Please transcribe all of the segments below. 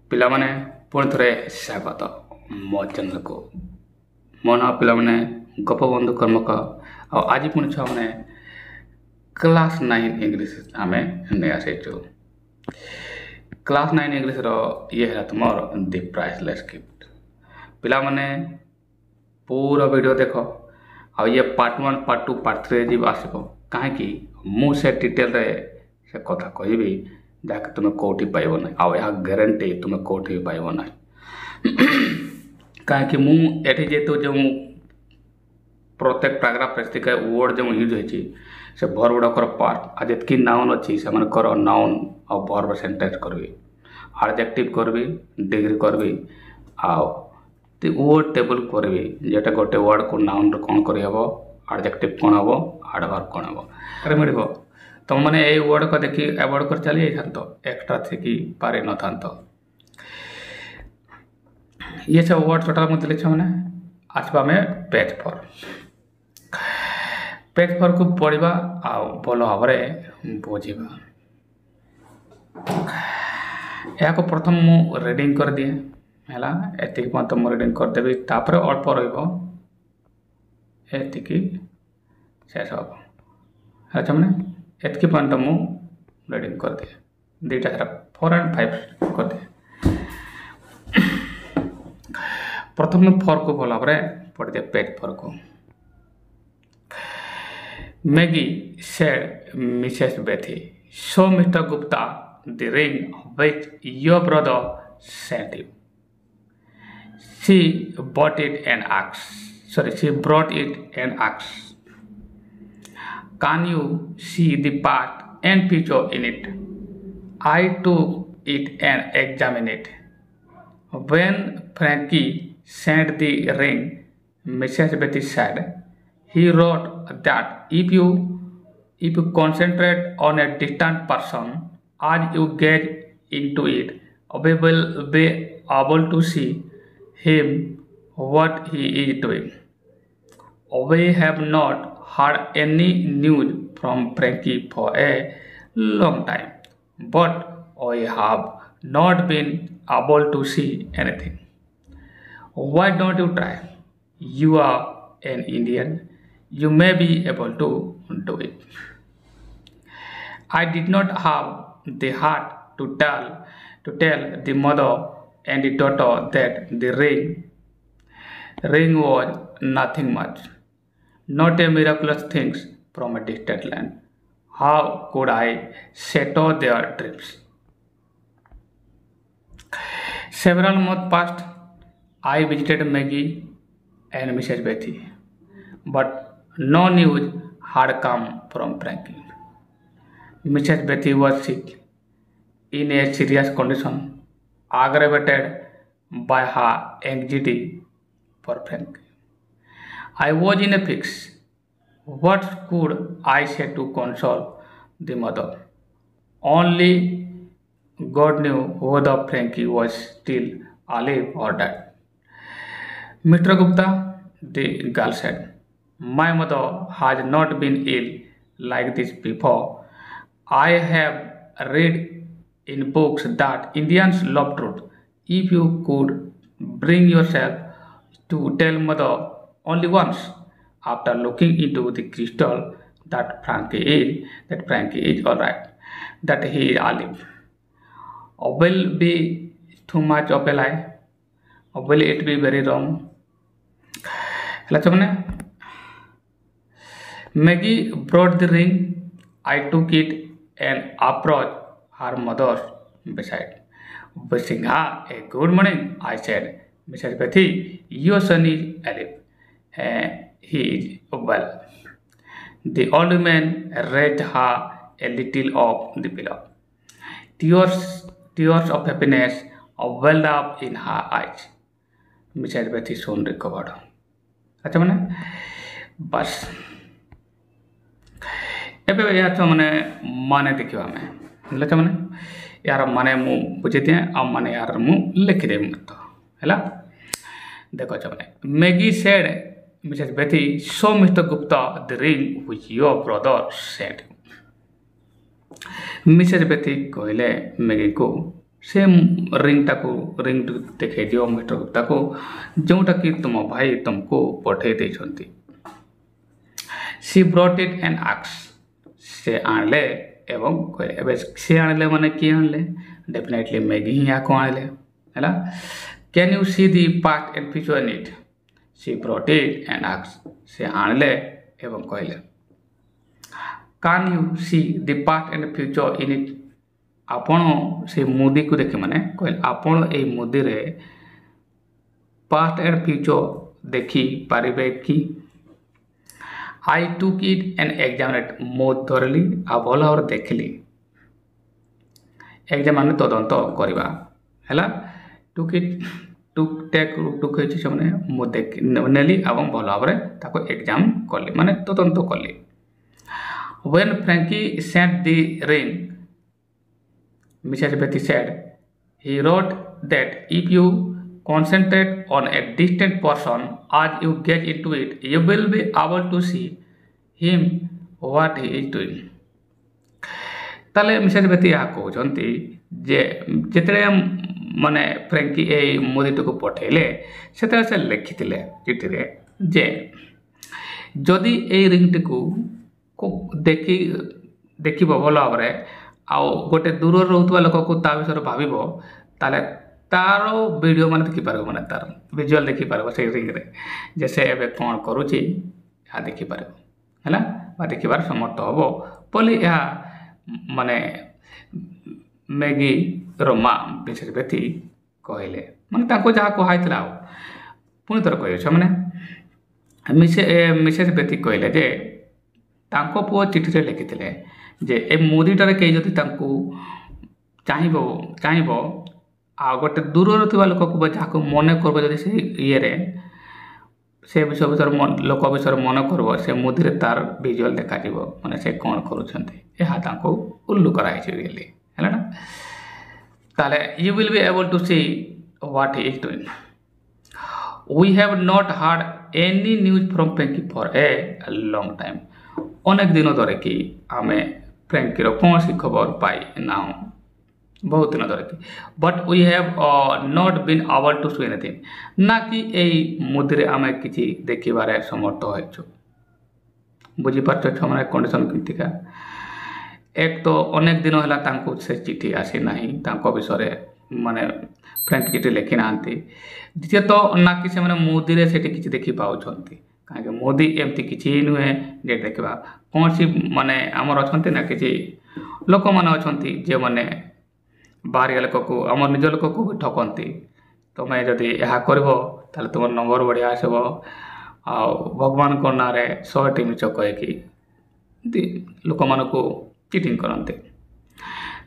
ପିଲାମାନେ ପୁଣି ଥରେ ସ୍ୱାଗତ ମୋ ଚ୍ୟାନେଲକୁ। ମୋ ନାଁ ପିଲାମାନେ ଗୋପବନ୍ଧୁ କର୍ମକ। ଆଉ ଆଜି ପୁଣି ଛୁଆମାନେ କ୍ଲାସ୍ 9 ଇଂଲିଶ ଆମେ ନେଇ ଆସିଛୁ। କ୍ଲାସ୍ 9 ଇଂଲିଶର ଇଏ ହେଲା ତୁମର ଦି ପ୍ରାଇସଲେସ୍ ଗିଫ୍ଟ। ପିଲାମାନେ ପୁରା ଭିଡ଼ିଓ ଦେଖ। ଆଉ ଇଏ ପାର୍ଟ 1 ପାର୍ଟ 2 ପାର୍ଟ 3 ଯିବ ଆସିବ। କାହିଁକି ମୁଁ ସେ ଡିଟେଲରେ ସେ କଥା କହିବି ଯାହାକି ତୁମେ କେଉଁଠି ପାଇବ ନାହିଁ। ଆଉ ଏହା ଗ୍ୟାରେଣ୍ଟି ତୁମେ କେଉଁଠି ବି ପାଇବ ନାହିଁ। କାହିଁକି ମୁଁ ଏଠି ଯେହେତୁ ଯେଉଁ ପ୍ରତ୍ୟେକ ପ୍ୟାରାଗ୍ରାଫ ଯେତିକି ୱାର୍ଡ଼ ଯେଉଁ ୟୁଜ୍ ହୋଇଛି ସେ ଭର୍ବ ଗୁଡ଼ାକର ପାର୍ଟ ଆଉ ଯେତିକି ନାଉନ୍ ଅଛି ସେମାନଙ୍କର ନାଉନ୍ ଆଉ ଭର୍ବ ସେଣ୍ଟେନ୍ସ କରିବି, ଆଡ଼ଜେକ୍ଟିଭ୍ କରିବି, ଡିଗ୍ରୀ କରିବି ଆଉ ୱାର୍ଡ଼ ଟେବୁଲ୍ କରିବି। ଯେଟା ଗୋଟେ ୱାର୍ଡ଼କୁ ନାଉନ୍ରେ କ'ଣ କରିହେବ, ଆଡ଼ଜେକ୍ଟିଭ୍ କ'ଣ ହେବ, ଆଡ଼ଭର୍ବ କ'ଣ ହେବ ମିଳିବ। ତୁମମାନେ ଏଇ ୱାର୍ଡ଼କୁ ଦେଖି ଆଭଏଡ଼ କରି ଚାଲି ଯାଇଥାନ୍ତ, ଏକ୍ସଟ୍ରା ଥିକି ପାରିନଥାନ୍ତ। ଇଏ ସବୁ ୱାର୍ଡ଼ ଟୋଟାଲ୍ ମୁଁ ଦେଲି ଛୁଆମାନେ। ଆସିବା ଆମେ ପେଜ୍ 4। ପେଜ୍ 4କୁ ପଢ଼ିବା ଆଉ ଭଲ ଭାବରେ ବୁଝିବା। ଏହାକୁ ପ୍ରଥମ ମୁଁ ରିଡ଼ିଂ କରିଦିଏ ହେଲା। ଏତିକି ପର୍ଯ୍ୟନ୍ତ ମୁଁ ରିଡ଼ିଂ କରିଦେବି, ତାପରେ ଅଳ୍ପ ରହିବ, ଏତିକି ଶେଷ ହେବ ହେଲା ଛୁଆମାନେ। ଏତିକି ପର୍ଯ୍ୟନ୍ତ ମୁଁ ରିଡ଼ିଂ କରିଦିଏ, ଦୁଇଟା ସାରା 4 and 5 କରିଦିଏ। ପ୍ରଥମେ 4କୁ ଭଲ ଭାବରେ ପଢ଼ିଦିଏ। Page 4କୁ। Maggie said, Mrs. Betty, show Mr. Gupta the ring which your brother sent you. She brought it and asked, can you see the part and picture in it? I took it and examined it. When Frankie sent the ring, Mrs. Betty said, he wrote that if you concentrate on a distant person as you gaze into it, we will be able to see him what he is doing. We have not heard any news from Frankie for a long time, but we have not been able to see anything. Why don't you try? You are an Indian. You may be able to do it. I did not have the heart to tell the mother and the daughter that the ring was nothing much, not a miraculous thing from a distant land. How could I shatter their dreams? Several months passed. I visited Maggie and Mrs. Betty, but no news had come from Frankie. Mrs. Betty was sick, in a serious condition, aggravated by her anxiety for Frankie. I was in a fix. What could I say to console the mother? Only God knew whether Frankie was still alive or dead. Mr. Gupta, the girl said, my mother has not been ill like this before. I have read in books that Indians love truth. If you could bring yourself to tell mother only once, after looking into the crystal, that Frankie is all right, that he is alive, will be too much of a lie? Will it be very wrong? Maggie brought the ring. I took it and approached her mother beside. Wishing her a good morning, I said, Mrs. Betty, your son is alive. He is well. The old man raised her a little off the pillow. Tears of happiness welled up in her eyes. Mrs. Betty soon recovered. अच्छा मैंने बस एबे या तो मैंने माने देखियो हमें लचा मैंने यार माने मु बुझेते हैं अब माने यार मु लिख दे मत हैला। देखो अच्छा मैंने Maggie said, Mrs. Betty, show Mr. Gupta the ring which your brother sent. Mrs. Betty कहले Maggie को से रिंगटाକୁ रिंग ଦେଖାଇ ଦିଅ ମିଷ୍ଟର ଗୁପ୍ତାକୁ ଯେଉଁଟାକି ତୁମ ଭାଇ ତୁମକୁ ପଠାଇ ଦେଇଛନ୍ତି। ସି ବ୍ରଟ୍ ଇଟ୍ ଆଣ୍ଡ ଆକ୍ସ ସେ ଆଣିଲେ ଏବଂ କହିଲେ। ଏବେ ସେ ଆଣିଲେ ମାନେ କିଏ ଆଣିଲେ? ଡେଫିନେଟଲି ମ୍ୟାଗି ହିଁ ଏହାକୁ ଆଣିଲେ ହେଲା। Can you see the past and future in it? She brought it and ଆକ୍ସ ସେ ଆଣିଲେ ଏବଂ କହିଲେ। Can you see the past and future in it? ଆପଣ ସେ ମୁଦିକୁ ଦେଖି ମାନେ କହିଲେ ଆପଣ ଏଇ ମୁଦିରେ ପାଷ୍ଟ ଆଣ୍ଡ ଫ୍ୟୁଚର ଦେଖିପାରିବେ କି? ଆଇ ଟୁକ୍ ଇଟ୍ ଆଣ୍ଡ ଏକ୍ଜାମିନ୍ ଇଟ୍ ମୁଁ ଧରିଲି ଆଉ ଭଲ ଭାବରେ ଦେଖିଲି। ଏକ୍ଜାମ୍ ମାନେ ତଦନ୍ତ କରିବା ହେଲା। ଟୁକ୍ ଇଟ୍ ଟୁକ୍ ହେଇଛି ସେମାନେ ମୁଁ ନେଲି ଏବଂ ଭଲ ଭାବରେ ତାକୁ ଏକ୍ଜାମ୍ କଲି ମାନେ ତଦନ୍ତ କଲି। When Frankie sent the ring, Mrs. Betty said, he wrote that if you concentrate on a distant person as you gaze into it, you will be able to see him what he is doing. ତାହେଲେ Mrs ବେତି ଏହା କହୁଛନ୍ତି ଯେ ଯେତେବେଳେ ମାନେ Frankie ଏଇ ମୁଦିଟିକୁ ପଠାଇଲେ ସେତେବେଳେ ସେ ଲେଖିଥିଲେ ଚିଠିରେ ଯେ ଯଦି ଏଇ ରିଙ୍ଗଟିକୁ ଦେଖିବ ଭଲ ଭାବରେ ଆଉ ଗୋଟେ ଦୂରରେ ରହୁଥିବା ଲୋକକୁ ତା ବିଷୟରେ ଭାବିବ ତାହେଲେ ତାର ଭିଡ଼ିଓ ମାନେ ଦେଖିପାରିବ ମାନେ ତାର ଭିଜୁଆଲ୍ ଦେଖିପାରିବ ସେଇ ରିଙ୍ଗରେ ଯେ ସେ ଏବେ କ'ଣ କରୁଛି ଏହା ଦେଖିପାରିବ ହେଲା ବା ଦେଖିବାର ସମର୍ଥ ହେବ ବୋଲି ଏହା ମାନେ ମ୍ୟାଗିର ମା ମିସେସ୍ ବେତି କହିଲେ। ମାନେ ତାଙ୍କୁ ଯାହା କୁହାଯାଇଥିଲା ଆଉ ପୁଣି ଥରେ କହିଅଛ ମାନେ ମିସେସ୍ ବେତି କହିଲେ ଯେ ତାଙ୍କ ପୁଅ ଚିଠିରେ ଲେଖିଥିଲେ ଯେ ଏ ମୁଦିଟାରେ କେହି ଯଦି ତାଙ୍କୁ ଚାହିଁବ ଆଉ ଗୋଟେ ଦୂରରେ ଥିବା ଲୋକକୁ ବା ଯାହାକୁ ମନେ କରିବ ଯଦି ସେ ଇଏରେ ସେ ବିଷୟରେ ଲୋକ ବିଷୟରେ ମନେ କରିବ ସେ ମୁଦିରେ ତାର ଭିଜୁଆଲ୍ ଦେଖାଯିବ ମାନେ ସେ କ'ଣ କରୁଛନ୍ତି ଏହା ତାଙ୍କୁ ଉଲ୍ଲେଖ କରାଯାଇଛି ରିଏଲି ହେଲା ନା। ତାହେଲେ you will be able to see what he is doing. We have not heard any news from Franky for a long time. अनेक दिन धरे कि आम फ्रैंकीर कौन सी खबर पाई ना बहुत दिन धरे कि but we have not been able to see anything ना कि यही मुद्रे आम कि देखिबार समर्थ हो बुझीपार मैंने कंडीशन केमतिका। एक तो अनेक दिन है से चिठी आसी ना विषय माने फ्रैंकी चिठी लिखि ना। द्वितीय तो ना कि से मोदी से किसी देखी पाँच कहीं मोदी एमती किसी नुहे जे देखा कौन सी माने आमर अच्छा ना कि लोक मैंने अच्छा जो मैंने बाहर लोक को आम निज लोक को भी ठकती तुम्हें जदि यह कर तुम नंबर बढ़िया आसब आ भगवान को ना 100टी मिछ कहीकि लोक मानू चिटिंग करते।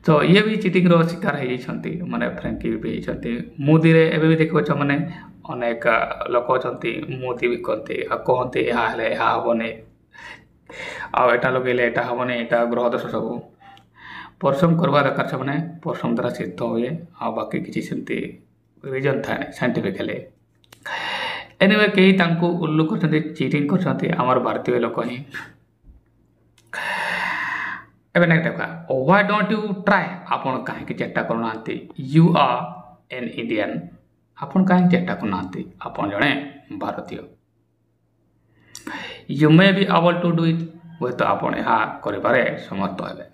तो ये भी चिटिंग शिकार होती माने फ्रैंकी भी होती मुदी एवं भी देखा मैंने अनेक लोक अच्छा मुदी भी कहते कहते यह हेनी आटा लगे यहाँ हेनी यहाँ ग्रह दोष सब परिश्रम करवा दरकार से मैंने परिश्रम द्वारा सिद्ध हुए आ बाकी किसी सेमती रिजन थाए साइंटिफिकली एनिवे कई उल्लू कर चिटिंग कर भारतीय लोक ही एवं देखा व्हाई डोंट यू ट्राई आपन कहीं चेष्टा करना यू आर एन इंडियन आपन कहीं चेष्टा करना आपन जड़े भारतीय you may be able to do it वे तो आपन यह कर समर्थ है।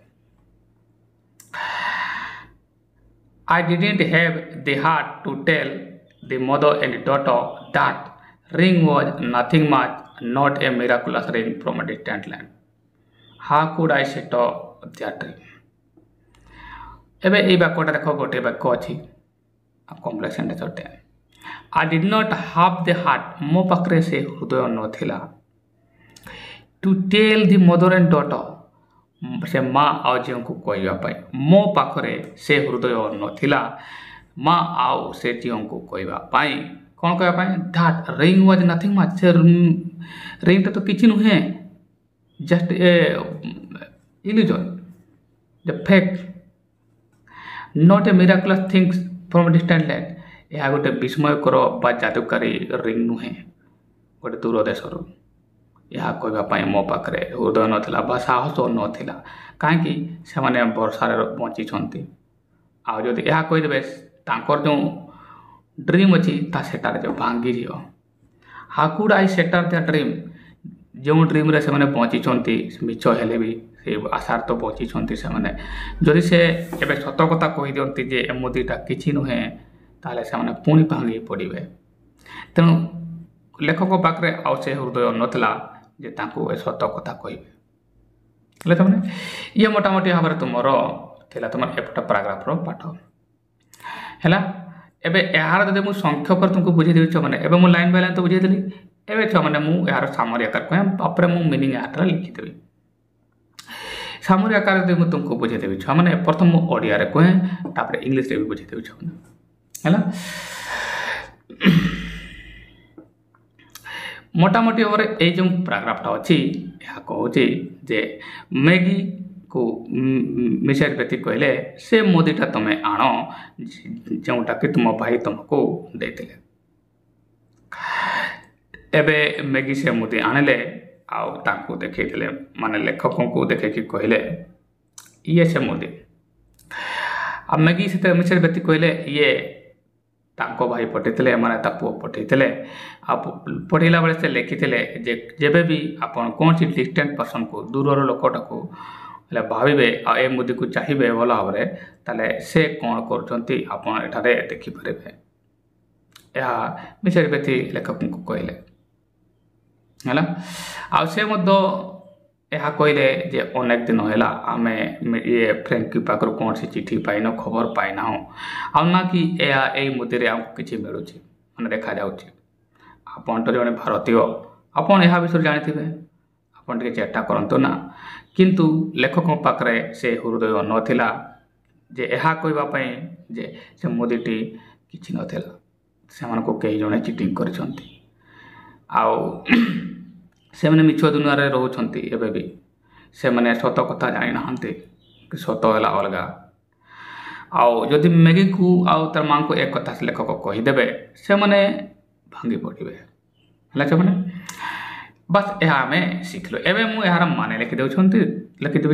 I didn't have the heart to tell the mother and daughter that ring was nothing much not a miraculous ring from a distant land. How could I set that dream. एबे वाक्यटा देख गोटे वाक्य अच्छी complex sentence I did not have the heart मो पाखे से हृदय नथिला to tell the mother and daughter से माँ आ झील को कहवाई मो पाखे से हृदय नथिला माँ आउ से झील को कहवाई कौन कहवाई that ring was nothing much से रिंगटा तो किसी नुहे just a illusion the fact not a miraculous things from distant land यह गोटे विस्मयकर बा जादुकारी रिंग नुहे गोटे दूर देशर यह कहवाई मो पाखे हृदय नाला बा साहस नाला कहीं से वर्षार बंची ଆଉ ଯଦି ଏହା କହିଦେବେ ତାଙ୍କର ଯେଉଁ ଡ୍ରିମ୍ ଅଛି ତା ସେଟାରେ ଯେଉଁ ଭାଙ୍ଗିଯିବ। How could I shatter the dream, ଯେଉଁ ଡ୍ରିମ୍ରେ ସେମାନେ ବଞ୍ଚିଛନ୍ତି ମିଛ ହେଲେ ବି ସେ ଆଶାରେ ତ ବଞ୍ଚିଛନ୍ତି ସେମାନେ, ଯଦି ସେ ଏବେ ସତ କଥା କହିଦିଅନ୍ତି ଯେ ଏ ମୋଦିଟା କିଛି ନୁହେଁ ତାହେଲେ ସେମାନେ ପୁଣି ଭାଙ୍ଗି ପଡ଼ିବେ। ତେଣୁ ଲେଖକ ପାଖରେ ଆଉ ସେ ହୃଦୟ ନଥିଲା ଯେ ତାଙ୍କୁ ଏ ସତ କଥା କହିବେ। ହେଲେ ତାମାନେ ଇଏ ମୋଟାମୋଟି ଭାବରେ ତୁମର ଥିଲା ତୁମର ଏପଟ ପାରାଗ୍ରାଫର ପାଠ ହେଲା। ଏବେ ଏହାର ଯଦି ମୁଁ ସଂକ୍ଷେପରେ ତୁମକୁ ବୁଝେଇ ଦେଉଛି ମାନେ ଏବେ ମୁଁ ଲାଇନ୍ ବାଇ ଲାଇନ୍ ତ ବୁଝେଇଦେଲି, ଏବେ ଛୁଆମାନେ ମୁଁ ଏହାର ସାମରୀ ଆକାର କହେ ତାପରେ ମୁଁ ମିନିଂ ଏହାଟା ଲେଖିଦେବି। ସାମରୀ ଆକାର ଯଦି ମୁଁ ତୁମକୁ ବୁଝେଇଦେବି ଛୁଆମାନେ ପ୍ରଥମ ମୁଁ ଓଡ଼ିଆରେ କହେ ତାପରେ ଇଂଲିଶରେ ବି ବୁଝେଇଦେବି ଛୁଆମାନେ ହେଲା। ମୋଟାମୋଟି ଭାବରେ ଏଇ ଯେଉଁ ପାରାଗ୍ରାଫଟା ଅଛି ଏହା କହୁଛି ଯେ ମ୍ୟାଗିକୁ ମିସେସ୍ ବେଥି କହିଲେ ସେ ମୁଦିଟା ତୁମେ ଆଣ ଯେଉଁଟାକି ତୁମ ଭାଇ ତୁମକୁ ଦେଇଥିଲେ। ଏବେ ମ୍ୟାଗି ସେ ମୁଦି ଆଣିଲେ ଆଉ ତାଙ୍କୁ ଦେଖେଇଥିଲେ, ମାନେ ଲେଖକଙ୍କୁ ଦେଖେଇକି କହିଲେ ଇଏ ସେ ମୁଦି। ଆଉ ମ୍ୟାଗି ସେତେ ମିସେସ୍ ବେଥି କହିଲେ ଇଏ ତାଙ୍କ ଭାଇ ପଠାଇଥିଲେ, ମାନେ ତା ପୁଅ ପଠାଇଥିଲେ। ଆଉ ପଠାଇଲା ବେଳେ ସେ ଲେଖିଥିଲେ ଯେ ଯେବେ ବି ଆପଣ କୌଣସି ଡିଷ୍ଟାଣ୍ଟ ପର୍ସନକୁ ଦୂରର ଲୋକଟାକୁ ହେଲେ ଭାବିବେ ଆଉ ଏ ମୁଦିକୁ ଚାହିଁବେ ଭଲ ଭାବରେ ତାହେଲେ ସେ କ'ଣ କରୁଛନ୍ତି ଆପଣ ଏଠାରେ ଦେଖିପାରିବେ। ଏହା ମିସେସ୍ ବେଥି ଲେଖକଙ୍କୁ କହିଲେ ହେଲା। ଆଉ ସେ ମଧ୍ୟ ଏହା କହିଲେ ଯେ ଅନେକ ଦିନ ହେଲା ଆମେ ଇଏ ଫ୍ରେଙ୍କି ପାଖରୁ କୌଣସି ଚିଠି ପାଇନ, ଖବର ପାଇନାହୁଁ, ଆଉ ନା କି ଏହା ଏଇ ମୁଦିରେ ଆମକୁ କିଛି ମିଳୁଛି ମାନେ ଦେଖାଯାଉଛି। ଆପଣ ତ ଜଣେ ଭାରତୀୟ, ଆପଣ ଏହା ବିଷୟରେ ଜାଣିଥିବେ, ଆପଣ ଟିକେ ଚେଷ୍ଟା କରନ୍ତୁ ନା। କିନ୍ତୁ ଲେଖକଙ୍କ ପାଖରେ ସେ ହୃଦୟ ନଥିଲା ଯେ ଏହା କହିବା ପାଇଁ ଯେ ସେ ମୁଦିଟି କିଛି ନଥିଲା, ସେମାନଙ୍କୁ କେହି ଜଣେ ଚିଟିଂ କରିଛନ୍ତି। ଆଉ ସେମାନେ ମିଛ ଦୁନିଆରେ ରହୁଛନ୍ତି ଏବେ ବି, ସେମାନେ ସତ କଥା ଜାଣିନାହାନ୍ତି କି ସତ ହେଲା ଅଲଗା। ଆଉ ଯଦି ମ୍ୟାଗିକୁ ଆଉ ତାର ମାଆଙ୍କୁ ଏ କଥା ଲେଖକ କହିଦେବେ ସେମାନେ ଭାଙ୍ଗି ପଡ଼ିବେ ହେଲା ସେମାନେ। ବାସ୍ ଏହା ଆମେ ଶିଖିଲୁ। ଏବେ ମୁଁ ଏହାର ମାନେ ଲେଖିଦେବି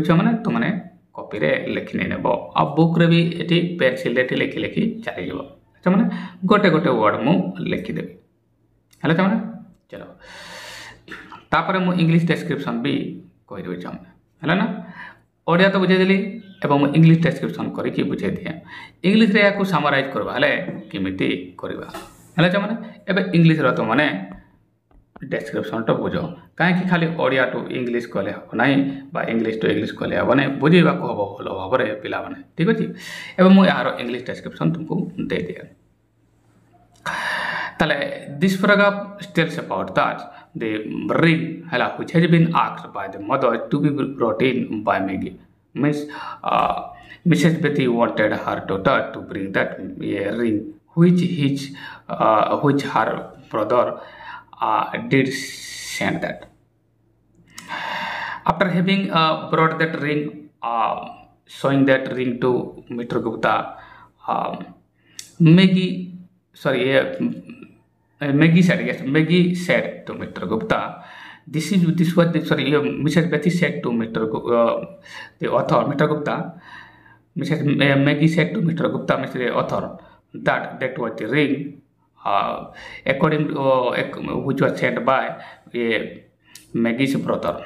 ଛୁଆମାନେ, ତୁମମାନେ କପିରେ ଲେଖି ନେଇନେବ। ଆଉ ବୁକ୍ରେ ବି ଏଠି ପେନ୍ସିଲ୍ରେ ଏଠି ଲେଖି ଲେଖି ଚାଲିଯିବ ସେମାନେ, ଗୋଟେ ଗୋଟେ ୱାର୍ଡ଼ ମୁଁ ଲେଖିଦେବି ହେଲା ସେମାନେ। ଚାଲ ତାପରେ ମୁଁ ଇଂଲିଶ ଡେସ୍କ୍ରିପସନ୍ ବି କହିଦେବି ଛୁଆମାନେ ହେଲା ନା। ଓଡ଼ିଆ ତ ବୁଝେଇଦେଲି ଏବଂ ମୁଁ ଇଂଲିଶ ଡେସ୍କ୍ରିପସନ୍ କରିକି ବୁଝେଇ ଦିଏ। ଇଂଲିଶରେ ଏହାକୁ ସାମରାଇଜ୍ କରିବା ହେଲେ କେମିତି କରିବା ହେଲା ଛୁଆମାନେ। ଏବେ ଇଂଲିଶର ତୁମମାନେ ଡେସ୍କ୍ରିପସନ୍ଟା ବୁଝ, କାହିଁକି ଖାଲି ଓଡ଼ିଆ ଟୁ ଇଂଲିଶ କଲେ ହେବ ନାହିଁ ବା ଇଂଲିଶ ଟୁ ଇଂଲିଶ କଲେ ହେବ ନାହିଁ, ବୁଝେଇବାକୁ ହେବ ଭଲ ଭାବରେ ପିଲାମାନେ, ଠିକ୍ ଅଛି। ଏବେ ମୁଁ ଏହାର ଇଂଲିଶ ଡେସ୍କ୍ରିପସନ୍ ତୁମକୁ ଦେଇଦିଏ। ତାହେଲେ this paragraph tells about that the ring ହେଲା which has been asked by the mother to be brought in by Maggie means Mrs. Betty wanted her daughter to bring that ring which her brother did send that. After having brought that ring, showing that ring to Mr. Gupta, Maggie said to Mr. Gupta, Mrs. Betty said to the author, Mr. Gupta, Maggie said to Mr. Gupta, Mr. Author, that was the ring, according to which was sent by Maggie's brother,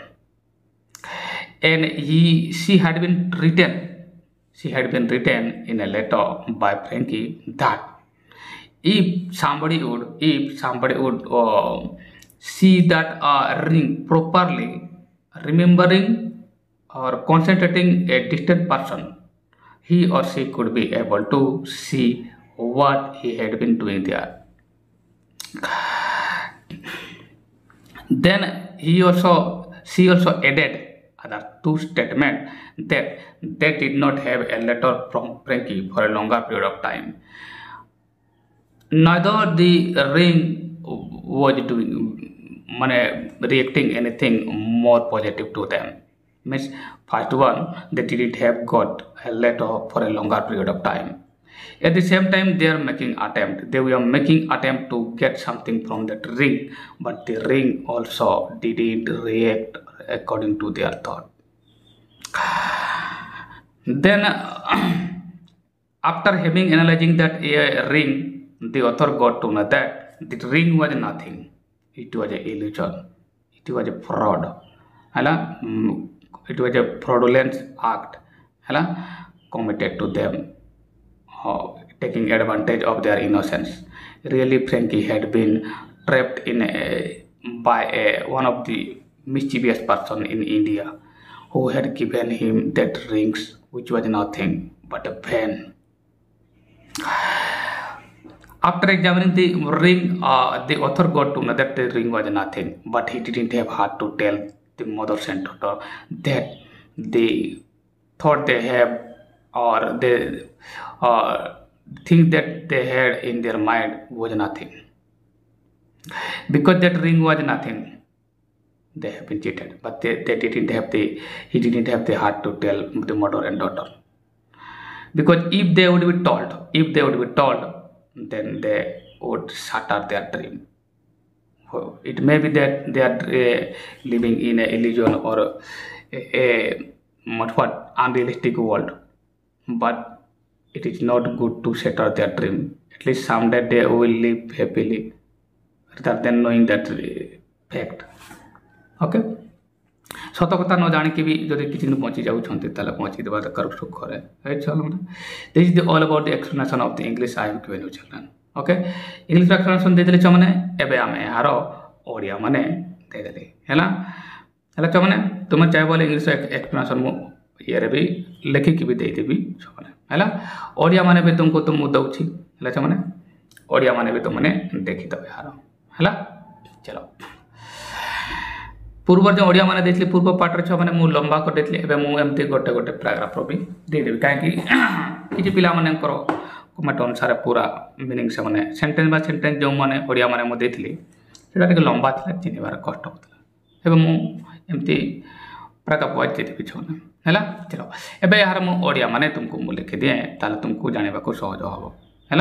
and she had been written in a letter by Frankie that if somebody would see that ring properly, remembering or concentrating a distant person, he or she could be able to see what he had been doing there. Then she also added other two statements that they did not have a letter from Frankie for a longer period of time. Neither the ring was reacting anything more positive to them. Means first one, they didn't have got a letter for a longer period of time. At the same time, they were making attempt to get something from that ring, but the ring also didn't react according to their thought. Then After having analyzing that a ring, the author got to know that the ring was nothing. It was a illusion. It was a fraud. Hala, it was a fraudulent act. Hala, committed to them, taking advantage of their innocence. Really, Frankie had been trapped by one of the mischievous person in India who had given him that rings, which was nothing but a pen. After examining the ring, the author got to know that the ring was nothing, but he didn't have heart to tell the mothers and daughter that they thought they have, or they think that they had in their mind was nothing. Because that ring was nothing, they have been cheated, but he didn't have the heart to tell the mother and daughter. Because if they would be told, then they would shatter their dream. It may be that they are living in a illusion or a unrealistic world, but it is not good to shatter their dream. At least someday they will live happily rather than knowing that fact. Okay. ସତ କଥା ନ ଜାଣିକି ବି ଯଦି କିଛି ପହଞ୍ଚି ଯାଉଛନ୍ତି ତାହେଲେ ପହଞ୍ଚି ଦେବା ଦରକାର ସୁଖରେ। This is all about the explanation of the English I am given you children. Okay, English explanation ଦେଇଦେଲେ ଛୁଆମାନେ। ଏବେ ଆମେ ଏହାର ଓଡ଼ିଆ ମାନେ ଦେଇଦେଲି ହେଲା। ଛୁଆମାନେ ତୁମେ ଚାହିଁବ ବୋଲେ ଇଂଲିଶ ଏକ୍ସପ୍ଲେନେସନ୍ ମୁଁ ଇଏରେ ବି ଲେଖିକି ବି ଦେଇଦେବି ଛୁଆମାନେ ହେଲା। ଓଡ଼ିଆ ମାନେ ବି ତୁମକୁ ମୁଁ ଦେଉଛି ହେଲା ଛୁଆମାନେ। ଓଡ଼ିଆ ମାନେ ବି ତୁମମାନେ ଦେଖିଦେବେ ଏହାର ହେଲା। ଚାଲ पूर्व जो ओडिया मैंने देखिए पूर्व पार्टर छुआ मैंने मु लंबा कर देती एवं मुझे गोटे गोटे पैराग्राफ भी देदेवी कहीं किसी पिला कमेंट अनुसार पूरा मीनिंग से मैंने सेंटेंस बा सेंटेंस जो मैंने ओडिया मैंने मुझे देती से लंबा था चिन्हबार कष्ट होता एवं मुझे पैराग्राफ वाइज देदेवी छुआ है। चलो एवं यार मु ओडिया मैंने तुमको मुझे लिखिदिए ताले तुमको जानवा को सहज हम है।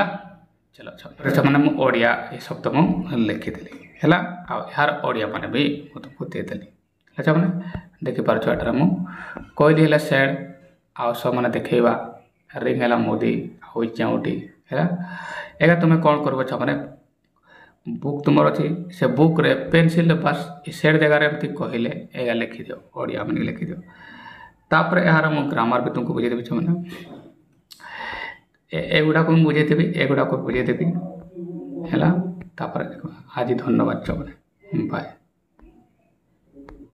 चलो छुआ मैंने मु ओडिया ये शब्द मुझे लिखिदेली है। यार ओडिया मैंने भी तुमको देदेली अच्छा मैंने देखिपार एटार मु कहली है सेड आउ सब मैंने देखा रिंग है मुदी आउ चाउटी है। एगा तुम्हें कौन कर मैंने बुक तुम अच्छी से बुक रे पेनसिल बास सेड जगार एमती कहले एगा लिखिद ओडिया मैंने लिखिद तापर यार मु ग्रामर भी तुमको बुझेदेवी मैंने एगुड़ा को बुझेदेवी एगुड़ा को बुझेदेवी है। तापर आज धन्यवाद मैंने बाय।